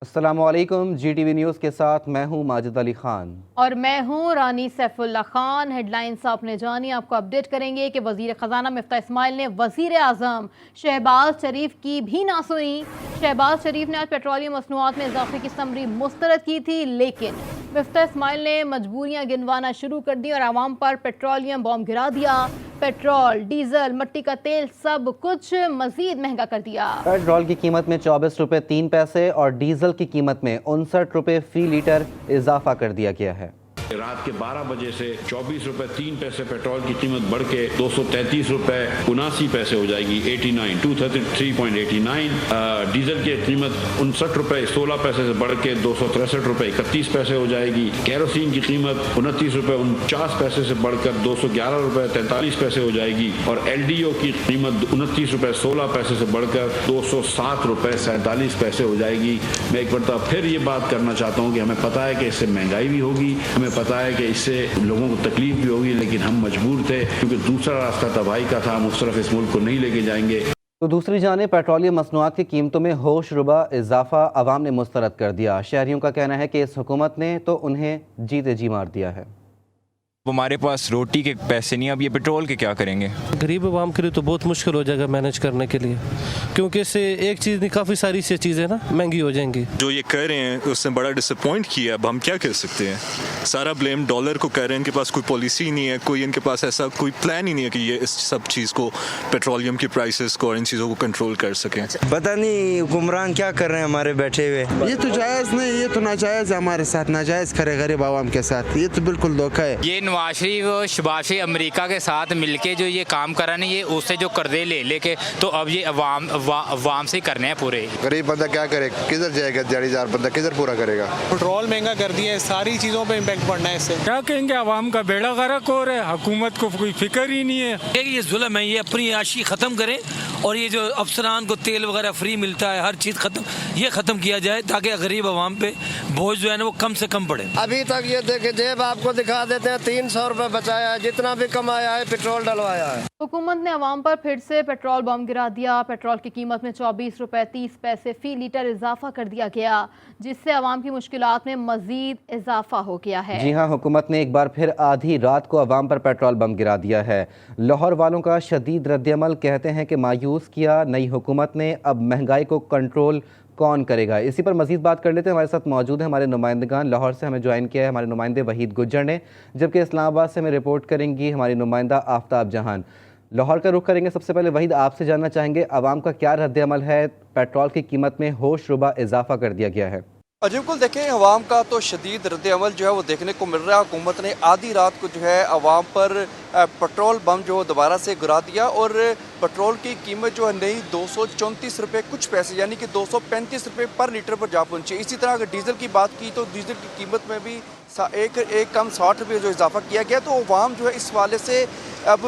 अस्सलामुअलैकुम। GTV news के साथ मैं हूं माजिद अली खान और मैं हूं रानी सैफुल्ला खान। हेडलाइंस आपने जानी, आपको अपडेट करेंगे कि वजीर खजाना मिफ्ता इस्माइल ने वजीर आजम शहबाज शरीफ की भी ना सुनी। शहबाज शरीफ ने आज पेट्रोलियम मसनूआत में इजाफे की समरी मुस्तरद की थी, लेकिन मिफ्ता इस्माइल ने मजबूरियां गिनवाना शुरू कर दी और आवाम पर पेट्रोलियम बॉम्ब गिरा दिया। पेट्रोल, डीजल, मिट्टी का तेल सब कुछ मजीद महंगा कर दिया। पेट्रोल की कीमत में 24 रुपये 3 पैसे और डीजल की कीमत में 59 रुपये फी लीटर इजाफा कर दिया गया है। रात के 12 बजे से 24 रुपए 3 पैसे पेट्रोल की कीमत बढ़ के 233 रुपए 79 पैसे हो जाएगी। 233.89। डीजल की कीमत 59 रुपए 16 पैसे से बढ़ के 263 रुपए 31 पैसे हो जाएगी। केरोसिन की कीमत 29 रुपए 49 पैसे से बढ़कर 211 रुपए 43 पैसे हो जाएगी और LDO की कीमत 29 रुपए 16 पैसे से बढ़कर 207 रुपए 47 पैसे हो जाएगी। मैं एक बार फिर ये बात करना चाहता हूँ कि हमें पता है कि इससे महंगाई भी होगी, हमें पता है कि इससे लोगों को तकलीफ भी होगी, लेकिन हम मजबूर थे क्योंकि दूसरा रास्ता तबाही का था। हम उस तरफ इस मुल्क को नहीं लेके जाएंगे। तो दूसरी जानिब पेट्रोलियम मसनूआत की कीमतों में होशरुबा इजाफा अवाम ने मुस्तरद कर दिया। शहरियों का कहना है कि इस हुकूमत ने तो उन्हें जीते जी मार दिया है। हमारे पास रोटी के पैसे नहीं, अब ये पेट्रोल के क्या करेंगे? गरीब आवाम के लिए तो बहुत मुश्किल हो जाएगा मैनेज करने के लिए, क्योंकि इससे एक चीज़ नहीं काफ़ी सारी सी चीज़ें ना महंगी हो जाएंगी। जो ये कर रहे हैं उसने बड़ा डिसअपॉइंट किया। अब हम क्या कर सकते हैं? सारा ब्लेम डॉलर को कर रहे हैं। इनके पास कोई पॉलिसी नहीं है, कोई इनके पास ऐसा कोई प्लान ही नहीं है कि ये इस सब चीज़ को, पेट्रोलियम की प्राइसेस को और इन चीज़ों को कंट्रोल कर सकें। पता नहीं हुक्मरान क्या कर रहे हैं हमारे बैठे हुए। ये तो जायज़ नहीं, ये तो नाजायज़ है हमारे साथ, नाजायज़ करे गरीब आवाम के साथ। ये तो बिल्कुल धोखा है। ये नवाज शरीफ शहबाज शरीफ अमेरिका के साथ मिलके जो ये काम करा नहीं, ये उससे जो कर्जे ले लेके तो अब ये अवाम से करने हैं पूरे। गरीब बंदा क्या करे, किधर जाएगा? दिहाड़ीदार बंदा किधर पूरा करेगा? पेट्रोल महंगा कर दिया है, सारी चीज़ों पे इम्पैक्ट पड़ना है इससे। क्या कहेंगे, अवाम का बेड़ा गर्क हो रहा है, हुकूमत को कोई फिक्र ही नहीं है। ये जुल्म है, ये अपनी आशी खत्म करें और ये जो अफसरान को तेल वगैरह फ्री मिलता है, हर चीज़ खत्म, ये खत्म किया जाए ताकि गरीब आवाम पे बोझ जो है ना वो कम से कम पड़े। अभी तक ये देखे जेब आपको दिखा देते हैं, 300 रुपए बचाया है, जितना भी कमाया है पेट्रोल डलवाया है। हुकूमत ने अवाम पर फिर से पेट्रोल बम गिरा दिया। पेट्रोल की कीमत में 24 रुपए 30 पैसे फी लीटर इजाफा कर दिया गया, जिससे अवाम की मुश्किलात में मजीद इजाफा हो गया है। जी हाँ, हुकूमत ने एक बार फिर आधी रात को अवाम पर पेट्रोल बम गिरा दिया है। लाहौर वालों का शदीद रद्दअमल, कहते हैं कि मायूस किया नई हुकूमत ने, अब महंगाई को कंट्रोल कौन करेगा। इसी पर मजीद बात कर लेते हैं। हमारे साथ मौजूद है हमारे नुमाइंदगान। लाहौर से हमें ज्वाइन किया है हमारे नुमाइंदे वहीद गुज्जर ने, जबकि इस्लामाबाद से हमें रिपोर्ट करेंगी हमारी नुमाइंदा आफ्ताब जहान। लाहौर का रुख करेंगे। सबसे पहले वहीद, आपसे जानना चाहेंगे आवाम का क्या रद्दअमल है? पेट्रोल की कीमत में होशरुबा इजाफा कर दिया गया है। बिल्कुल देखें, अवाम का तो शदीद रद्दअमल जो है वो देखने को मिल रहा है। हुकूमत ने आधी रात को जो है अवाम पर पेट्रोल बम जो दोबारा से गिरा दिया और पेट्रोल की कीमत जो है नई 234 रुपये कुछ पैसे यानी कि 235 रुपये पर लीटर पर जा पहुंची। इसी तरह अगर डीजल की बात की तो डीजल की कीमत में भी एक कम 60 रुपये जो इजाफा किया गया। तो अवाम जो है इस वाले से अब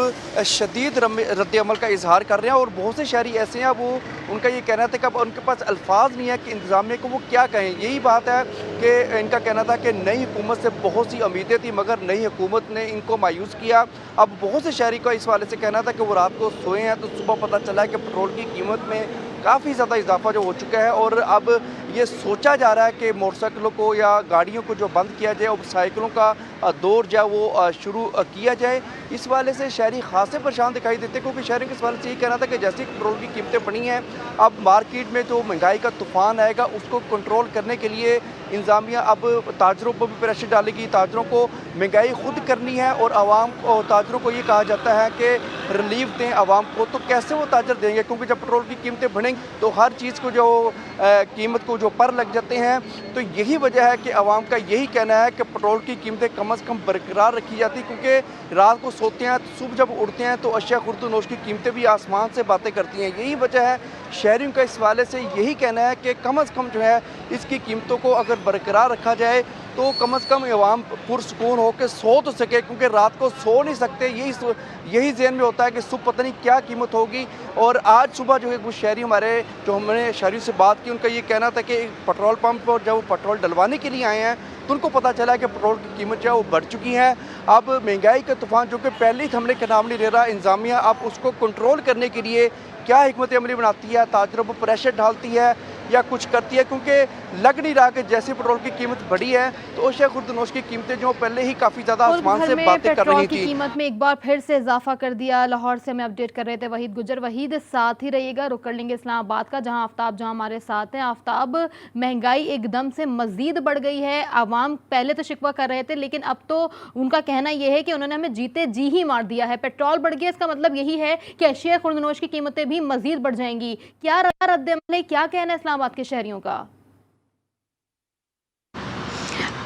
शदीद रद्दअमल का इजहार कर रहे हैं और बहुत से शहरी ऐसे हैं, वो उनका ये कहना था कि अब उनके पास अल्फाज नहीं है कि इंतज़ामिया को वो क्या कहें। यही बात है कि इनका कहना था कि नई हुकूमत से बहुत सी उम्मीदें थी, मगर नई हुकूमत ने इनको मायूस किया। अब बहुत से शहरी का इस वाले से कहना था कि वो रात को सोए हैं तो सुबह पता चला है कि पेट्रोल की कीमत में काफ़ी ज़्यादा इजाफा जो हो चुका है और अब ये सोचा जा रहा है कि मोटरसाइकिलों को या गाड़ियों को जो बंद किया जाए और साइकिलों का दौर जो वो शुरू किया जाए। इस वाले से शहरी खासे परेशान दिखाई देते, क्योंकि शहरी के इस वाले से यही कहना था कि जैसे पेट्रोल की कीमतें बढ़ी हैं, अब मार्केट में जो महंगाई का तूफान आएगा उसको कंट्रोल करने के लिए इंतजामिया अब ताजरों पर भी प्रेशर डालेगी। ताजरों को महंगाई खुद करनी है और आवाम और ताजरों को ये कहा जाता है कि रिलीफ दें आवाम को। तो कैसे वो ताजर देंगे, क्योंकि जब पेट्रोल की कीमतें बढ़ेंगी तो हर चीज़ को जो कीमत को जो पर लग जाते हैं। तो यही वजह है कि आवाम का यही कहना है कि पेट्रोल की कीमतें कम से कम बरकरार रखी जाती, क्योंकि रात को सोते हैं तो सुबह जब उठते हैं तो अशिया खुर्दनोश की कीमतें भी आसमान से बातें करती हैं। यही वजह है शहरियों का इस वाले से यही कहना है कि कम से कम जो है इसकी कीमतों को अगर बरकरार रखा जाए तो कम से कम आवाम पुरसकून होकर सो तो सके, क्योंकि रात को सो नहीं सकते। यही ज़हन में होता है कि सुबह पता नहीं क्या कीमत होगी। और आज सुबह जो है कुछ शहरी हमारे जो हमने शहरियों से बात की, उनका ये कहना था कि पेट्रोल पंप पर जब वो पेट्रोल डलवाने के लिए आए हैं तो उनको पता चला कि पेट्रोल की कीमत जो है वो बढ़ चुकी है। अब महंगाई का तूफान जो कि पहले ही थमने का नाम नहीं ले रहा, इंतजामिया अब उसको कंट्रोल करने के लिए क्या हिकमत अमली बनाती है, ताजरों पर प्रेशर डालती है या कुछ करती है, क्योंकि लग नहीं रहा कि जैसे पेट्रोल की कीमत बढ़ी है तो अशिया खुर्दनोश की कीमतें जो पहले ही काफ़ी ज़्यादा आसमान से बातें कर रही थी। कीमत में एक बार फिर से इजाफा कर दिया। लाहौर से हमें अपडेट कर रहे थे वहीद गुजर। वहीद साथ ही रहिएगा, रुक कर लेंगे इस्लामाबाद का, जहां आफ्ताब जहां हमारे साथ हैं। आफ्ताब, महंगाई एकदम से मजीद बढ़ गई है। आवाम पहले तो शिकवा कर रहे थे, लेकिन अब तो उनका कहना यह है कि उन्होंने हमें जीते जी ही मार दिया है। पेट्रोल बढ़ गया, इसका मतलब यही है कि अशिया खुर्दनोश की कीमतें भी मजीद बढ़ जाएंगी। क्या रद्द-ए-अमल है, क्या कहना है इस्लामाबाद के शहरियों का?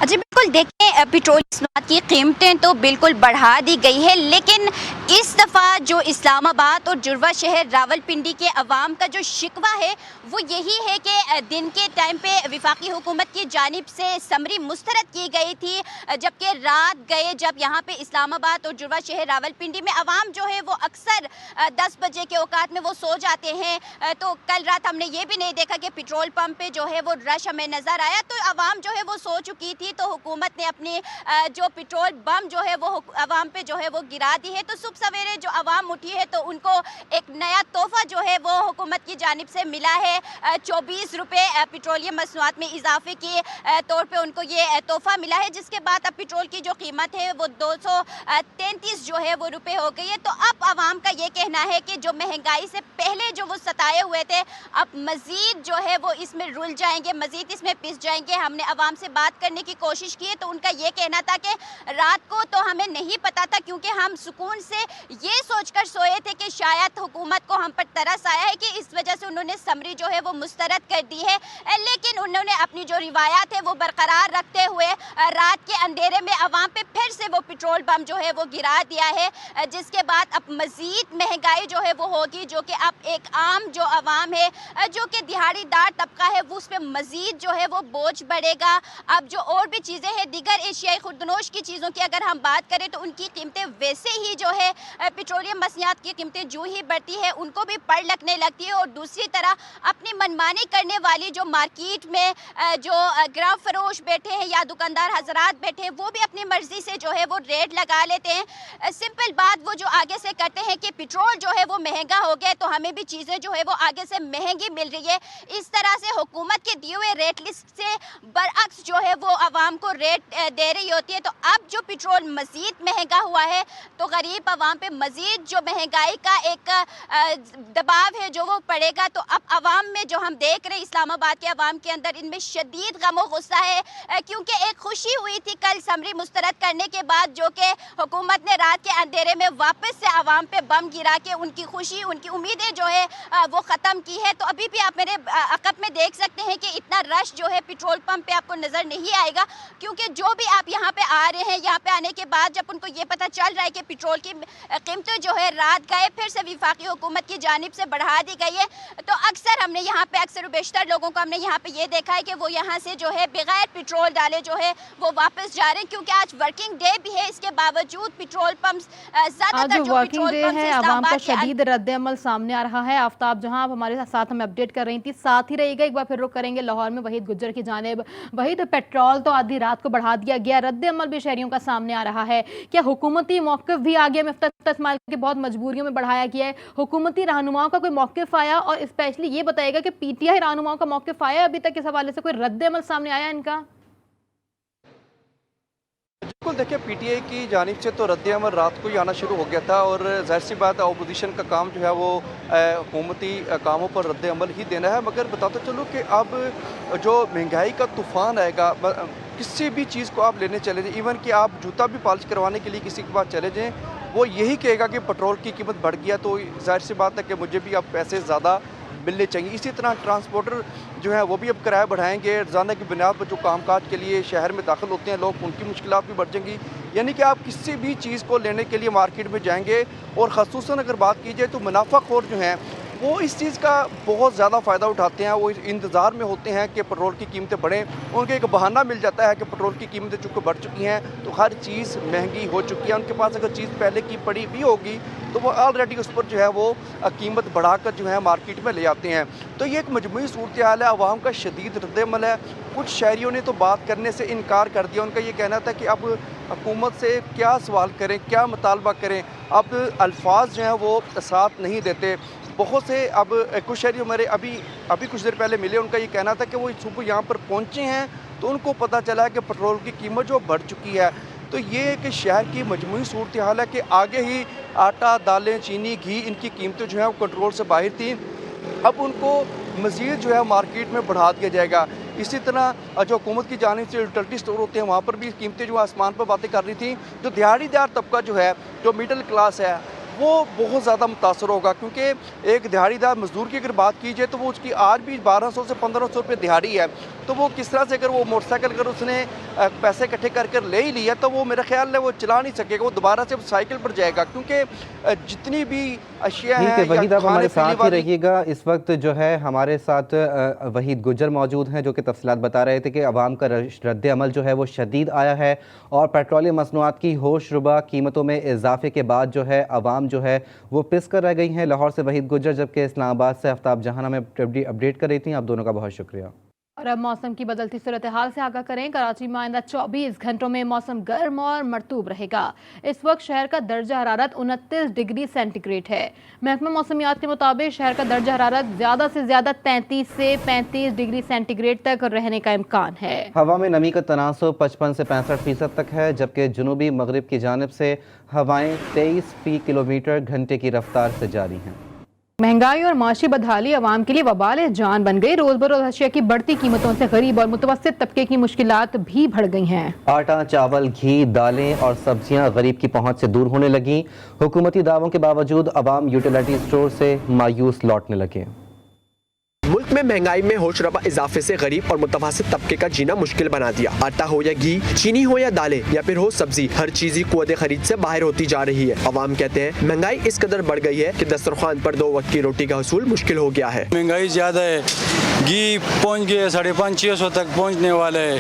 जी बिल्कुल, देखिए पेट्रोल की कीमतें तो बिल्कुल बढ़ा दी गई है, लेकिन इस दफ़ा जो इस्लामाबाद और जुड़वा शहर रावलपिंडी के अवाम का जो शिकवा है वो यही है कि दिन के टाइम पे वफाकी हुकूमत की जानिब से समरी मुस्तरद की गई थी, जबकि रात गए जब यहाँ पे इस्लामाबाद और जुड़वा शहर रावलपिंडी में अवाम जो है वो अक्सर 10 बजे के औकात में वो सो जाते हैं। तो कल रात हमने ये भी नहीं देखा कि पेट्रोल पंप पे जो है वो रश हमें नज़र आया, तो अवाम जो है वो सो चुकी थी। तो हुकूमत ने अपनी जो पेट्रोल बम जो है वो अवाम पे जो है वो गिरा दी है। तो सुबह सवेरे जो अवाम उठी है तो उनको एक नया तोहफा जो है वो हुकूमत की जानिब से मिला है। 24 रुपये पेट्रोलियम मसनूआत में इजाफे के तौर पे उनको ये तोहफा मिला है, जिसके बाद अब पेट्रोल की जो कीमत है वो 233 जो है वो रुपये हो गई है। तो अब अवाम का ये कहना है कि जो महंगाई से पहले जो वो सताए हुए थे अब मज़ीद जो है वो इसमें रुल जाएंगे, मज़ीद इसमें पिस जाएंगे। हमने अवाम से बात करने की कोशिश की है तो उनका ये कहना था कि रात को तो हमें नहीं पता था, क्योंकि हम सुकून से ये सोचकर सोए थे कि शायद हुकूमत को हम पर तरस आया है कि इस वजह से उन्होंने समरी जो है वो मुस्तरद कर दी है। लेकिन उन्होंने अपनी जो रिवायात है वो बरकरार रखते हुए रात के अंधेरे में अवाम पे फिर से वो पेट्रोल बम जो है वो गिरा दिया है, जिसके बाद अब मज़ीद महंगाई जो है वो होगी, जो कि अब एक आम जो अवाम है, जो कि दिहाड़ीदार तबका है, वो उस पर मज़ीद जो है वो बोझ बढ़ेगा। अब जो और भी चीज़ें हैं, दीगर एशियाई खुर्दनोश की चीज़ों की अगर हम बात करें तो उनकी कीमतें वैसे ही जो है पेट्रोलियम मसनियात की कीमतें जो ही बढ़ती है उनको भी पड़ लगने लगती है। और दूसरी तरह अपनी मनमानी करने वाली जो मार्केट में जो ग्राम फरोश बैठे हैं या दुकानदार हजरात बैठे हैं वो भी अपनी मर्जी से जो है वो रेट लगा लेते हैं। सिंपल बात वो जो आगे से करते हैं कि पेट्रोल जो है वो महंगा हो गया तो हमें भी चीज़ें जो है वो आगे से महंगी मिल रही है। इस तरह से हुकूमत के दिए हुए रेट लिस्ट से बरअक्स जो है वो आवाम को रेट दे रही होती है। तो अब जो पेट्रोल मज़ीद महंगा हुआ है तो गरीब आवाम पे मज़ीद जो महंगाई का एक दबाव है जो वो पड़ेगा। तो अब आवाम में जो हम देख रहे हैं इस्लामाबाद के आवाम के अंदर इनमें शदीद गम गुस्सा है, क्योंकि एक खुशी हुई थी कल समरी मुस्तरद करने के बाद, जो कि हुकूमत ने रात के अंधेरे में वापस से आवाम पे बम गिरा के उनकी खुशी उनकी उम्मीदें जो है वो ख़त्म की है। तो अभी भी आप मेरे अकब में देख सकते हैं कि इतना रश जो है पेट्रोल पंप पे आपको नज़र नहीं आएगा, क्योंकि जो भी आप यहाँ पे आ रहे हैं, यहाँ पे आने के बाद जब उनको ये पता चल रहा है कि पेट्रोल की कीमतें जो है रात गए फिर से वफाकी हुकूमत की जानिब से बढ़ा दी गई है, तो अक्सर हमने यहाँ पे अक्सर बेशतर लोगों को हमने यहाँ पे ये देखा है कि वो यहाँ से जो है बगैर पेट्रोल डाले जो है वो वापस जा रहे हैं, क्योंकि आज वर्किंग डे भी है। इसके बावजूद पेट्रोल पंप ज़्यादातर जो वर्किंग पेट्रोल डे पंप है, आवाम का शदीद रद्द-ए-अमल सामने आ रहा है। आफ्ताब जहां आप हमारे साथ हमें अपडेट कर रही थी, साथ ही रहिएगा। एक बार फिर रुक करेंगे लाहौर में वहीद गुज्जर की जानिब। वहीद, पेट्रोल तो आधी रात को बढ़ा दिया गया, रद्द-ए-अमल भी शहरियों का सामने आ रहा है। क्या हुकूमती मौक़िफ़ भी आ गया? मिफ्ता इस्माइल के बहुत मजबूरियों में बढ़ाया गया है, हुकूमती रहनुमाओं का कोई मौक़िफ़ आया? और स्पेशली ये बताइएगा कि पीटीआई रहनुमाओं का मौक़िफ़ आया अभी तक? इस हवाले से कोई रद्द-ए-अमल सामने आया इनका? बिल्कुल, देखिए पीटीआई की जानिब से तो रद्द-ए-अमल रात को ही आना शुरू हो गया था, और ज़ाहिर सी बात अपोजिशन का काम जो है वो हुकूमती कामों पर रद्द-ए-अमल ही देना है। मगर बताते चलो कि अब जो महंगाई का तूफ़ान आएगा, किसी भी चीज़ को आप लेने चले जाएं, इवन कि आप जूता भी पॉलिश करवाने के लिए किसी के पास चले जाएँ, वो यही कहेगा कि पेट्रोल की कीमत बढ़ गया, तो ज़ाहिर सी बात है कि मुझे भी अब पैसे ज़्यादा मिलने चाहिए। इसी तरह ट्रांसपोर्टर जो है वो भी अब किराया बढ़ाएंगे, रोज़ाना की बुनियाद पर जो कामकाज के लिए शहर में दाखिल होते हैं लोग, उनकी मुश्किलात भी बढ़ जाएंगी। यानी कि आप किसी भी चीज़ को लेने के लिए मार्केट में जाएंगे, और ख़ुसूसन अगर बात की जाए तो मुनाफाखोर जो हैं वो इस चीज़ का बहुत ज़्यादा फ़ायदा उठाते हैं। वो इंतज़ार में होते हैं कि पेट्रोल की कीमतें बढ़ें, उनको एक बहाना मिल जाता है कि पेट्रोल की कीमतें चूँकि बढ़ चुकी हैं तो हर चीज़ महंगी हो चुकी है। उनके पास अगर चीज़ पहले की पड़ी भी होगी तो वो ऑलरेडी उस पर जो है वो कीमत बढ़ाकर जो है मार्केट में ले आते हैं। तो ये एक मजमूई सूरत हाल है, आवाम का शदीद रद्द-ए-अमल है। कुछ शहरियों ने तो बात करने से इनकार कर दिया। उनका ये कहना था कि अब हुकूमत से क्या सवाल करें, क्या मुतालबा करें, अब अल्फाज जो हैं वो साथ नहीं देते। बहुत से अब कुछ शहरी हमारे अभी कुछ देर पहले मिले, उनका ये कहना था कि वो सुबह यहाँ पर पहुँचे हैं तो उनको पता चला है कि पेट्रोल की कीमत जो बढ़ चुकी है। तो ये एक शहर की मजमूई सूरत हाल है कि आगे ही आटा, दालें, चीनी, घी, इनकी कीमतें जो है वो कंट्रोल से बाहर थी, अब उनको मज़ीद जो है मार्केट में बढ़ा दिया जाएगा। इसी तरह जो हुकूमत की जानिब से यूटिलिटी स्टोर होते हैं वहाँ पर भी कीमतें जो आसमान पर बातें कर रही थी। जो दिहाड़ीदार तबका जो है, जो मिडिल क्लास है, वो बहुत ज़्यादा मुतासर होगा, क्योंकि एक दिहाड़ीदार मजदूर की अगर बात की जाए तो वो उसकी आज भी 1200 से 1500 रुपये दिहाड़ी है। तो वो किस तरह से, अगर वो मोटरसाइकिल अगर उसने पैसे इकट्ठे कर कर ले ही लिया तो वो मेरा ख्याल है वो चला नहीं सकेगा, वो दोबारा से साइकिल पर जाएगा, क्योंकि जितनी भी अशिया हैं। वहीद, आप हमारे साथ ही रहिएगा। इस वक्त जो है हमारे साथ वहीद गुज्जर मौजूद हैं, जो कि तफसीलात बता रहे थे कि अवाम का रद्द अमल जो है वो शदीद आया है और पेट्रोलियम मसनूआत की होशरुबा कीमतों में इजाफे के बाद जो है अवाम जो है वो पिस कर रह गई हैं। लाहौर से वहीद गुज्जर, जबकि इस्लामाबाद से आफ्ताब जहां हमें अपडेट कर रही थी। आप दोनों का बहुत शुक्रिया। और अब मौसम की बदलती सूरत हाल से आगाह करें। कराची में आइंदा 24 घंटों में मौसम गर्म और मरतूब रहेगा। इस वक्त शहर का दर्जा हरारत 29 डिग्री सेंटीग्रेड है। महकमा मौसमियात के मुताबिक शहर का दर्जा हरारत ज़्यादा से ज़्यादा 33 से 35 डिग्री सेंटीग्रेड तक रहने का इम्कान है। हवा में नमी का तनासुब 55 से 65% तक है, जबकि जुनूबी मगरिब की जानिब से हवाएं 23 फी किलोमीटर घंटे की रफ्तार से जारी हैं। महंगाई और माशी बदहाली अवाम के लिए वबाल जान बन गई। रोज बरोज अशिया की बढ़ती कीमतों से गरीब और मुतवस्सित तबके की मुश्किलात भी बढ़ गई हैं। आटा, चावल, घी, दालें और सब्जियां गरीब की पहुंच से दूर होने लगी। हुकूमती दावों के बावजूद अवाम यूटिलिटी स्टोर से मायूस लौटने लगे। मुल्क में महंगाई में होशरबा इजाफे से गरीब और मुतवस्सित तबके का जीना मुश्किल बना दिया। आटा हो या घी, चीनी हो या दालें या फिर हो सब्जी, हर चीज ही कुव्वत खरीद से बाहर होती जा रही है। अवाम कहते हैं महंगाई इस कदर बढ़ गई है कि दस्तरखान पर 2 वक्त की रोटी का हसूल मुश्किल हो गया है। महंगाई ज्यादा है, घी पहुँच गए 550-600 तक पहुँचने वाले है,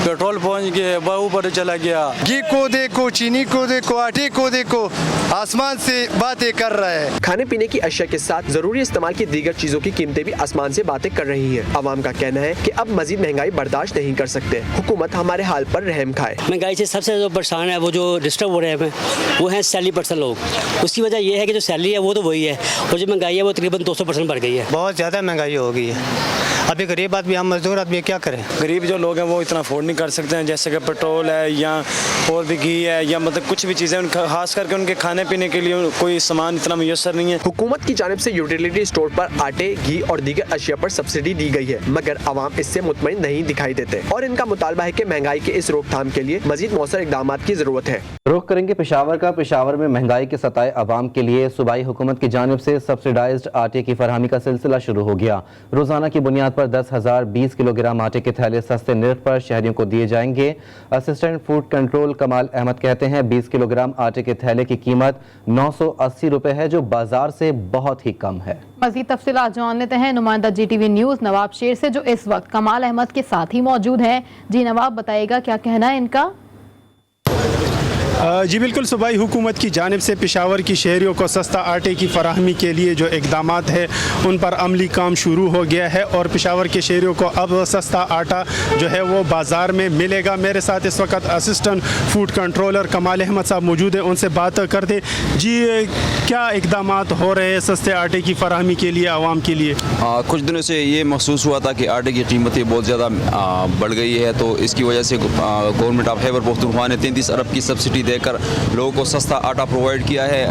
पेट्रोल पहुँच गए, बहु पर चला गया। घी को देखो, चीनी को देखो, आटे को देखो, आसमान से बातें कर रहा है। खाने पीने की अशिया के साथ जरूरी इस्तेमाल की दीगर चीजों की कीमतें भी आसमान से बातें कर रही हैं। अवाम का कहना है कि अब मजीद महंगाई बर्दाश्त नहीं कर सकते, हुकूमत हमारे हाल पर रहम खाए। महंगाई से सबसे जो परेशान है, वो जो डिस्टर्ब हो रहे हैं वो हैं सैलरी पर्सन लोग। उसकी वजह यह है कि जो सैलरी है वो तो वही है, और जो महंगाई है वो तकरीबन 200% बढ़ गई है। बहुत ज़्यादा महंगाई हो गई है। अभी गरीब आदमी, हम मजदूर आदमी क्या करें? गरीब जो लोग हैं वो इतना अफोर्ड नहीं कर सकते हैं, जैसे कि पेट्रोल है या और भी घी है या मतलब कुछ भी चीज़ें, खास करके उनके खाने पीने के लिए कोई सामान इतना मुयसर नहीं है। हुकूमत की जानिब से यूटिलिटी स्टोर पर आटे, घी और दीगर अशिया पर सब्सिडी दी गई है, मगर अवाम इससे मुतमईन नहीं दिखाई देते और इनका मुतालबा है कि महंगाई के इस रोकथाम के लिए मजीद मौसर इकदाम की जरूरत है। रुख करेंगे पेशावर का। पेशावर में महंगाई के सताए अवाम के लिए सूबाई हुकूमत की जानिब से सब्सिडाइज्ड आटे की फरहमी का सिलसिला शुरू हो गया। रोजाना की बुनियाद पर 10,020 किलोग्राम आटे के थैले सस्ते निर्ख पर शहरियों को दिए जाएंगे। असिस्टेंट फूड कंट्रोल कमाल अहमद कहते हैं 20 किलोग्राम आटे के थैले की कीमत 980 रुपए है, जो बाजार से बहुत ही कम है। मज़ीद तफसीलात जान लेते हैं नुमाइंदा GTV न्यूज़ नवाब शेर से, जो इस वक्त कमाल अहमद के साथ ही मौजूद हैं। जी नवाब, बताइएगा क्या कहना है इनका? जी बिल्कुल, सूबाई हुकूमत की जानिब से पेशावर की शहरियों को सस्ता आटे की फराहमी के लिए जो इकदामात है उन पर अमली काम शुरू हो गया है और पेशावर के शहरियों को अब सस्ता आटा जो है वो बाज़ार में मिलेगा। मेरे साथ इस वक्त असिस्टेंट फूड कंट्रोलर कमाल अहमद साहब मौजूद हैं, उनसे बात करते। जी, क्या इकदामात हो रहे हैं सस्ते आटे की फराहमी के लिए आवाम के लिए? कुछ दिनों से ये महसूस हुआ था कि आटे की कीमतें बहुत ज़्यादा बढ़ गई है, तो इसकी वजह से गवर्नमेंट ऑफ खैबर पख्तूनख्वा ने 33 अरब की सब्सिडी देकर लोगों को सस्ता आटा प्रोवाइड किया है।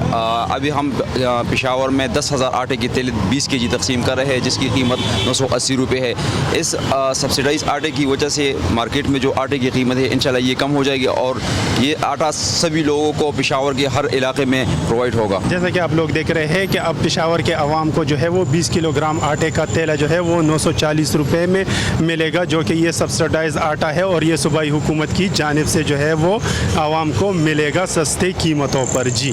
अभी हम पेशावर में 10,000 आटे की थैली 20 kg तकसीम कर रहे हैं, जिसकी कीमत 980 रुपये है। इस सब्सिडाइज आटे की वजह से मार्केट में जो आटे की कीमत है इंशाल्लाह ये कम हो जाएगी और ये आटा सभी लोगों को पेशावर के हर इलाके में प्रोवाइड होगा। जैसा कि आप लोग देख रहे हैं कि अब पेशावर के अवाम को जो है वो 20 किलोग्राम आटे का थैला जो है वो 940 रुपये में मिलेगा, जो कि ये सब्सिडाइज आटा है और ये सूबाई हुकूमत की जानिब से जो है वो आवाम को मिलेगा सस्ते कीमतों पर। जी,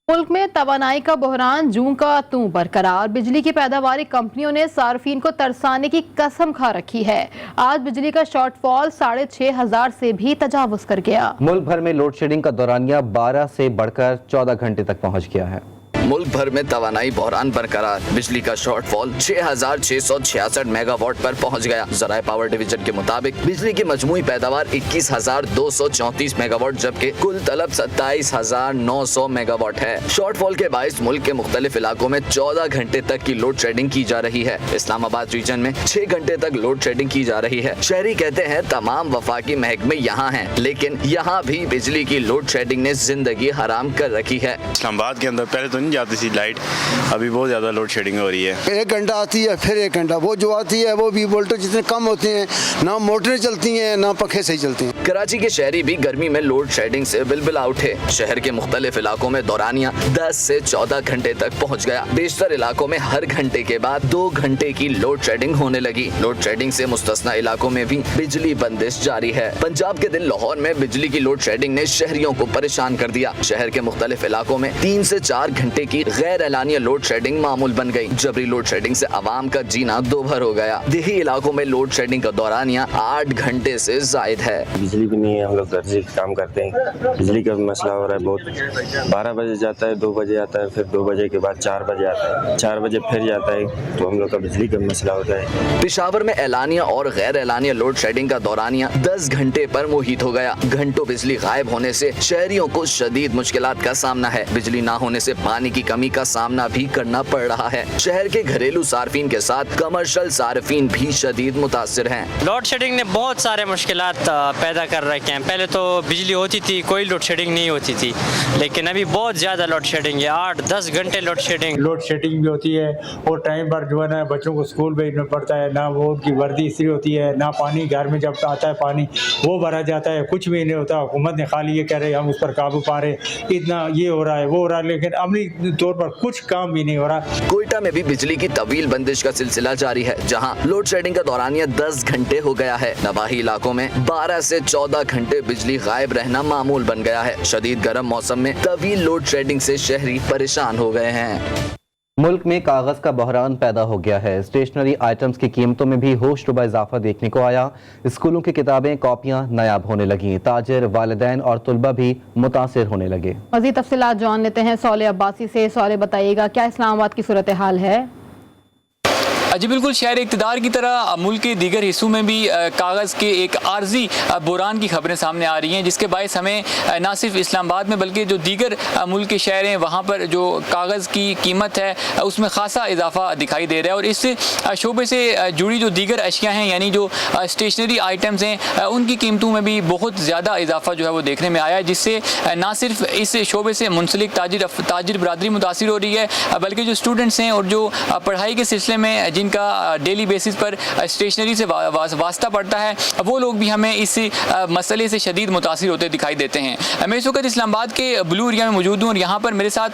मुल्क में तवानाई का बहरान जूं का तूं बरकरार। बिजली की पैदावारी कंपनियों ने सार्फिन को तरसाने की कसम खा रखी है। आज बिजली का शॉर्टफॉल 6,500 से भी तजावुज कर गया। मुल्क भर में लोड शेडिंग का दौरानिया 12 से बढ़कर 14 घंटे तक पहुंच गया है। मुल्क भर में तवानाई बहरान बरकरार, बिजली का शॉर्टफॉल 6,666 मेगावाट पर पहुंच गया। ज़राए पावर डिवीजन के मुताबिक बिजली की मजमूई पैदावार 21,234 मेगावाट जबकि कुल तलब 27,900 मेगावाट है। शॉर्टफॉल के बायस मुल्क के मुख्तलिफ इलाकों में 14 घंटे तक की लोड शेडिंग की जा रही है। इस्लामाबाद रीजन में 6 घंटे तक लोड शेडिंग की जा रही है। शहरी कहते हैं तमाम वफाकी महकमे यहाँ हैं, लेकिन यहाँ भी बिजली की लोड शेडिंग ने जिंदगी हराम कर रखी है। इस्लामाबाद के अंदर पहले तो नहीं जाती थी लाइट, अभी बहुत ज्यादा लोड शेडिंग हो रही है। 1 घंटा आती है फिर 1 घंटा, वो जो आती है वो भी वोल्टेज इतने कम होते हैं, ना मोटरें चलती हैं ना पंखे सही चलते हैं। कराची के शहरी भी गर्मी में लोड शेडिंग से बिलबिला उठे। शहर के मुख्तलिफ इलाकों में दौरानिया 10 से 14 घंटे तक पहुँच गया। बेशतर इलाकों में हर घंटे के बाद 2 घंटे की लोड शेडिंग होने लगी। लोड शेडिंग से मुस्तस्ना इलाकों में भी बिजली बंदिश जारी है। पंजाब के दिन लाहौर में बिजली की लोड शेडिंग ने शहरियों को परेशान कर दिया। शहर के मुख्तलिफ इलाकों में 3 से 4 घंटे की गैर एलानिया लोड शेडिंग मामूल बन गई। जबरी लोड शेडिंग से आवाम का जीना दोभर हो गया। देही इलाकों में लोड शेडिंग का दौरानिया 8 घंटे से जायद है। बिजली भी नहीं है, हम लोग घर से काम करते हैं, बिजली का मसला हो रहा है बहुत। 12 बजे जाता है, 2 बजे आता है, फिर 2 बजे के बाद 4 बजे आता है, 4 बजे फिर जाता है, तो हम लोग का बिजली का मसला होता है। पेशावर में एलानिया और गैर एलानिया लोड शेडिंग का दौरानिया 10 घंटे पर मुहित हो गया। घंटों बिजली गायब होने से शहरियों को शदीद मुश्किलात का सामना है। बिजली ना होने से पानी की कमी का सामना भी करना पड़ रहा है। शहर के घरेलू सार्फिन के साथ कमर्शियल सार्फिन भी शदीद मुतासिर हैं। लोड शेडिंग ने बहुत सारे मुश्किलात पैदा कर रखे हैं। पहले तो बिजली होती थी, कोई लोड शेडिंग नहीं होती थी, लेकिन अभी बहुत ज़्यादा लोड शेडिंग है। 8-10 घंटे लोड शेडिंग भी होती है और टाइम पर जो है ना बच्चों को स्कूल भेजना पड़ता है, ना वो उनकी वर्दी इस्त्री होती है, ना पानी घर में जब आता है पानी वो भरा जाता है, कुछ भी नहीं होता। हुकूमत ने खाली ये कह रहे हम उस पर काबू पा रहे, इतना ये हो रहा है वो हो रहा है, लेकिन अमली तौर पर कुछ काम भी नहीं हो रहा। कोयटा में भी बिजली की तवील बंदिश का सिलसिला जारी है, जहां लोड शेडिंग का दौरानिया 10 घंटे हो गया है। नवाही इलाकों में 12 से 14 घंटे बिजली गायब रहना मामूल बन गया है। शदीद गर्म मौसम में तवील लोड शेडिंग से शहरी परेशान हो गए हैं। मुल्क में कागज़ का बहरान पैदा हो गया है। स्टेशनरी आइटम्स की कीमतों में भी होशरुबा इजाफा देखने को आया। स्कूलों की किताबें कॉपियां नायाब होने लगी। ताजिर, वालिदैन और तुलबा भी मुतासिर होने लगे। मज़ीद तफसीलात जान लेते हैं सौले अब्बासी से। सौले बताइएगा क्या इस्लामाबाद की सूरत हाल है? जी बिल्कुल, शहर इक़्तिदार की तरह मुल्क के दीगर हिस्सों में भी कागज़ के एक आर्जी बुरान की खबरें सामने आ रही हैं, जिसके बायस हमें ना सिर्फ इस्लामाबाद में बल्कि जो दीगर मुल्क के शहर हैं वहाँ पर जो कागज़ की कीमत है उसमें ख़ासा इजाफा दिखाई दे रहा है। और इस शोबे से जुड़ी जो दीगर अशिया हैं यानी जो स्टेशनरी आइटम्स हैं उनकी कीमतों में भी बहुत ज़्यादा इजाफा जो है वो देखने में आया है, जिससे ना सिर्फ इस शोबे से मुंसलिक ताजिर बरादरी मुतासिर हो रही है, बल्कि जो स्टूडेंट्स हैं और जो पढ़ाई के सिलसिले में जिनका डेली बेसिस पर स्टेशनरी से वास्ता पड़ता है वो लोग भी हमें इस मसले से शदीद मुतासिर होते दिखाई देते हैं। मैं इस वक्त इस्लामाबाद के ब्लू एरिया में मौजूद हूँ और यहाँ पर मेरे साथ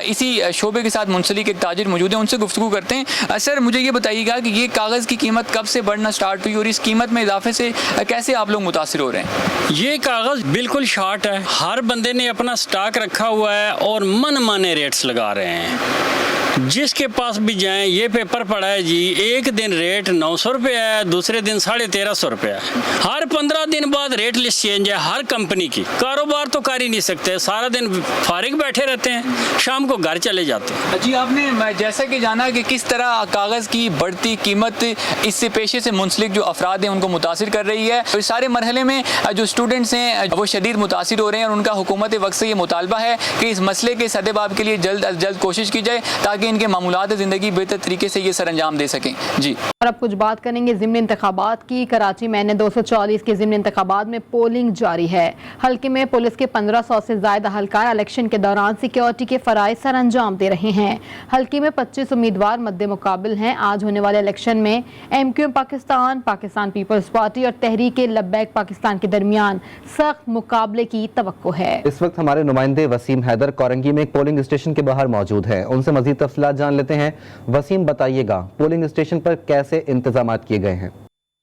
इसी शोबे के साथ मुंसलिक एक ताजिर मौजूद है, उनसे गुफ्तगू करते हैं। सर, मुझे ये बताइएगा कि ये कागज़ की कीमत कब से बढ़ना स्टार्ट हुई और इस कीमत में इजाफे से कैसे आप लोग मुतासिर हो रहे हैं? ये कागज़ बिल्कुल शॉर्ट है, हर बंदे ने अपना स्टॉक रखा हुआ है और मनमाने रेट्स लगा रहे हैं। जिसके पास भी जाएं ये पेपर पड़ा है जी, एक दिन रेट 900 रुपये है, दूसरे दिन 1350 रुपये है। हर 15 दिन बाद रेट लिस्ट चेंज है हर कंपनी की। कारोबार तो कर ही नहीं सकते, सारा दिन फारिग बैठे रहते हैं, शाम को घर चले जाते हैं। जी, आपने जैसा कि जाना कि किस तरह कागज़ की बढ़ती कीमत इससे पेशे से मुंसलिक जो अफराद हैं उनको मुतासिर कर रही है। तो इस सारे मरहले में जो स्टूडेंट्स हैं वो शदीद मुतासिर हो रहे हैं और उनका हुकूमत वक्त से ये मुतालबा है कि इस मसले के सद्देबाब के लिए जल्द अज जल्द कोशिश की जाए ताकि इनके मामूलात ज़िंदगी बेहतर तरीके से ये सरअंजाम दे सकें। जी, और अब कुछ बात करेंगे ज़िमनी इंतखाबात की। कराची में 240 के ज़िमनी इंतखाबात में पोलिंग जारी है। हल्के में पुलिस के 1500 से ज़्यादा अहलकार इलेक्शन के दौरान सिक्योरिटी के फ़राइज़ सरअंजाम दे रहे हैं। हल्के में 25 उम्मीदवार मद्दे मुकाबिल हैं। आज होने वाले इलेक्शन में MQM Pakistan, Pakistan People's Party और तहरीक लब्बैक पाकिस्तान के दरमियान सख्त मुकाबले की तवक्को है। इस वक्त हमारे नुमाइंदे वसीम हैदर कोरंगी में एक पोलिंग स्टेशन के बाहर मौजूद है, उनसे मजीद तफसीलात जान लेते हैं। वसीम, बताइएगा पोलिंग स्टेशन पर कैसे इंतजामात किए गए हैं?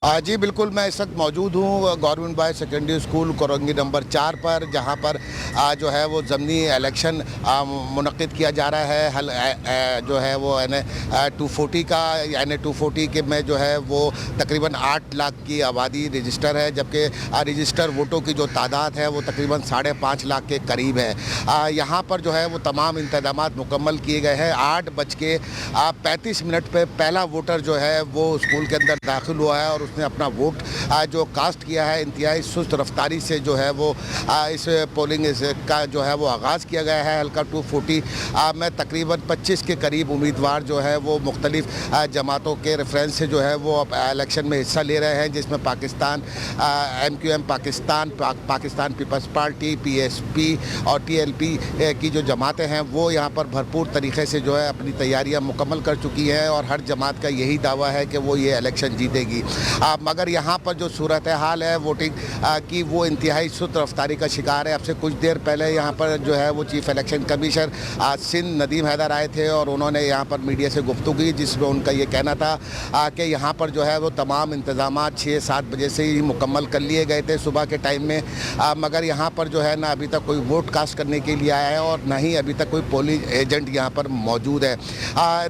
जी बिल्कुल, मैं इस वक्त मौजूद हूँ government boys secondary school Korangi number 4 पर, जहाँ पर जो है वो ज़मनी इलेक्शन मुनक़िद किया जा रहा है। जो है वो यानी 240 का यानी 240 के में जो है वो तकरीबन 8 लाख की आबादी रजिस्टर है, जबकि रजिस्टर वोटों की जो तादाद है वो तकरीबन 5.5 लाख के करीब है। यहाँ पर जो है वो तमाम इंतज़ामात मुकम्मल किए गए हैं। 8:35 पे पहला वोटर जो है वो स्कूल के अंदर दाखिल हुआ है और उसने अपना वोट जो कास्ट किया है। इंतहाई सुस्त रफ्तारी से जो है वो इस पोलिंग का जो है वो आगाज़ किया गया है। हल्का 240 में तकरीबन 25 के करीब उम्मीदवार जो है वो मुख्तलिफ जमातों के रेफरेंस से जो है वो इलेक्शन में हिस्सा ले रहे हैं, जिसमें Pakistan MQM Pakistan People's Party, PSP और TLP की जो जमातें हैं वो यहाँ पर भरपूर तरीके से जो है अपनी तैयारियाँ मुकम्मल कर चुकी हैं और हर जमात का यही दावा है कि वो ये इलेक्शन जीतेगी। मगर यहाँ पर जो सूरत हाल है वोटिंग की वो इंतहाई सुस्त रफ्तारी का शिकार है। अब से कुछ देर पहले यहाँ पर जो है वो chief election commissioner Sindh Nadeem Haider आए थे और उन्होंने यहाँ पर मीडिया से गुफ्तगू की, जिसमें उनका ये कहना था कि यहाँ पर जो है वो तमाम इंतजाम 6-7 बजे से ही मुकम्मल कर लिए गए थे सुबह के टाइम में, मगर यहाँ पर जो है ना अभी तक कोई वोट कास्ट करने के लिए आया है और ना ही अभी तक कोई पोलिंग एजेंट यहाँ पर मौजूद है।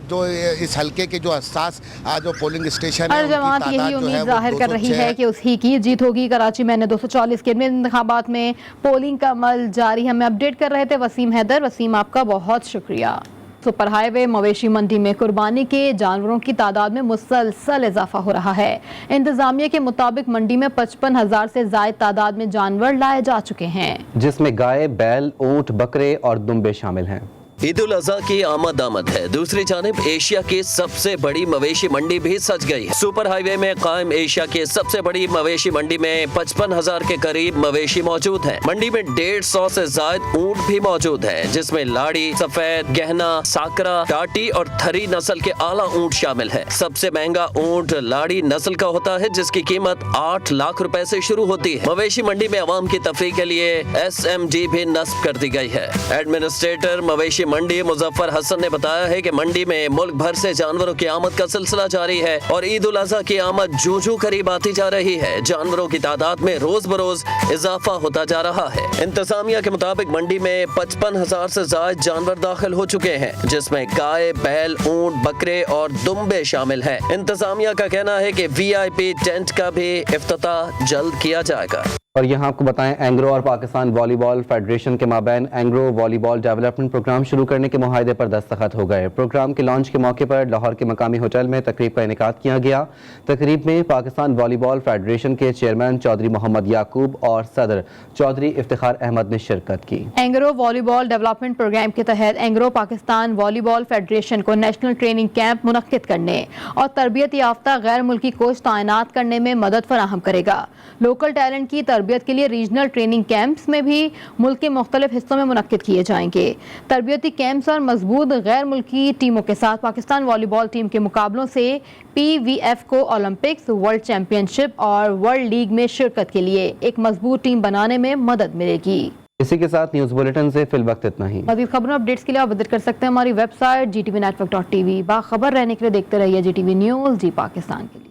जो इस हल्के के जो हसास जो पोलिंग स्टेशन है, जमात यही उम्मीद जाहिर कर रही है कि उसकी की जीत होगी। कराची में 240 के इंतखाबात में पोलिंग का अमल जारी। हमें अपडेट कर रहे थे वसीम हैदर। वसीम, आपका बहुत शुक्रिया। सुपर हाईवे मवेशी मंडी में कुर्बानी के जानवरों की तादाद में मुसलसल इजाफा हो रहा है। इंतजामिया के मुताबिक मंडी में 55,000 से जायद तादाद में जानवर लाए जा चुके हैं, जिसमें गाय, बैल, ऊंट, बकरे और दुम्बे शामिल हैं। ईद उल अज़हा की आमद है। दूसरी जानिब एशिया की सबसे बड़ी मवेशी मंडी भी सज गई है। सुपर हाईवे में कायम एशिया की सबसे बड़ी मवेशी मंडी में 55,000 के करीब मवेशी मौजूद हैं। मंडी में 150 से ज्यादा ऊंट भी मौजूद हैं, जिसमें लाड़ी, सफेद, गहना, साकरा, टाटी और थरी नस्ल के आला ऊंट शामिल है। सबसे महंगा ऊंट लाड़ी नस्ल का होता है, जिसकी कीमत 8 लाख रुपए से शुरू होती है। मवेशी मंडी में आवाम की तफरीह के लिए SMG भी नस्ब कर दी गई है। एडमिनिस्ट्रेटर मवेशी मंडी मुजफ्फर हसन ने बताया है कि मंडी में मुल्क भर से जानवरों की आमद का सिलसिला जारी है और ईद उल अज़हा की आमद जूं करीब आती जा रही है। जानवरों की तादाद में रोज बरोज इजाफा होता जा रहा है। इंतजामिया के मुताबिक मंडी में 55,000 से ज्यादा जानवर दाखिल हो चुके हैं, जिसमें गाय, बैल, ऊंट, बकरे और दुम्बे शामिल हैं। इंतजामिया का कहना है कि VIP टेंट का भी इफ्तिताह जल्द किया जाएगा। और यहाँ आपको बताएं, एंग्रो और पाकिस्तान वॉलीबॉल फेडरेशन के माबैन एंग्रो वॉलीबॉल डेवलपमेंट प्रोग्राम शुरू करने के मुआहदे पर दस्तखत हो गए। प्रोग्राम के लॉन्च के मौके पर लाहौर के मकामी होटल में तकरीब का इनेकाद किया गया। तकरीब में पाकिस्तान वॉलीबॉल फेडरेशन के चेयरमैन चौधरी मोहम्मद याकूब और सदर चौधरी इफ्तिखार अहमद ने शिरकत की। एंग्रो वॉलीबॉल डेवलपमेंट प्रोग्राम के तहत एंग्रो पाकिस्तान वॉलीबॉल फेडरेशन को नेशनल ट्रेनिंग कैंप मुनक्किद करने और तरबियत याफ्ता गैर मुल्की कोच तैनात करने में मदद फराहम करेगा। लोकल टैलेंट की तरबियत के लिए रीजनल ट्रेनिंग कैंप्स में भी मुल्क के मुख्तलिफ हिस्सों में मुनक्किद किए जाएंगे। तरबियती कैंप्स और मजबूत गैर मुल्की टीमों के साथ पाकिस्तान वॉलीबॉल टीम के मुकाबलों से PVF को ओलंपिक्स, वर्ल्ड चैंपियनशिप और वर्ल्ड लीग में शिरकत के लिए एक मजबूत टीम बनाने में मदद मिलेगी। इसी के साथ न्यूज़ बुलेटिन से फिल वक्त इतना ही। मज़ीद खबरों अपडेट्स के लिए आप विजिट कर सकते हैं हमारी वेबसाइट GTV network.tv। बाखबर रहने के लिए देखते रहिए GTV न्यूज़, जी पाकिस्तान के लिए।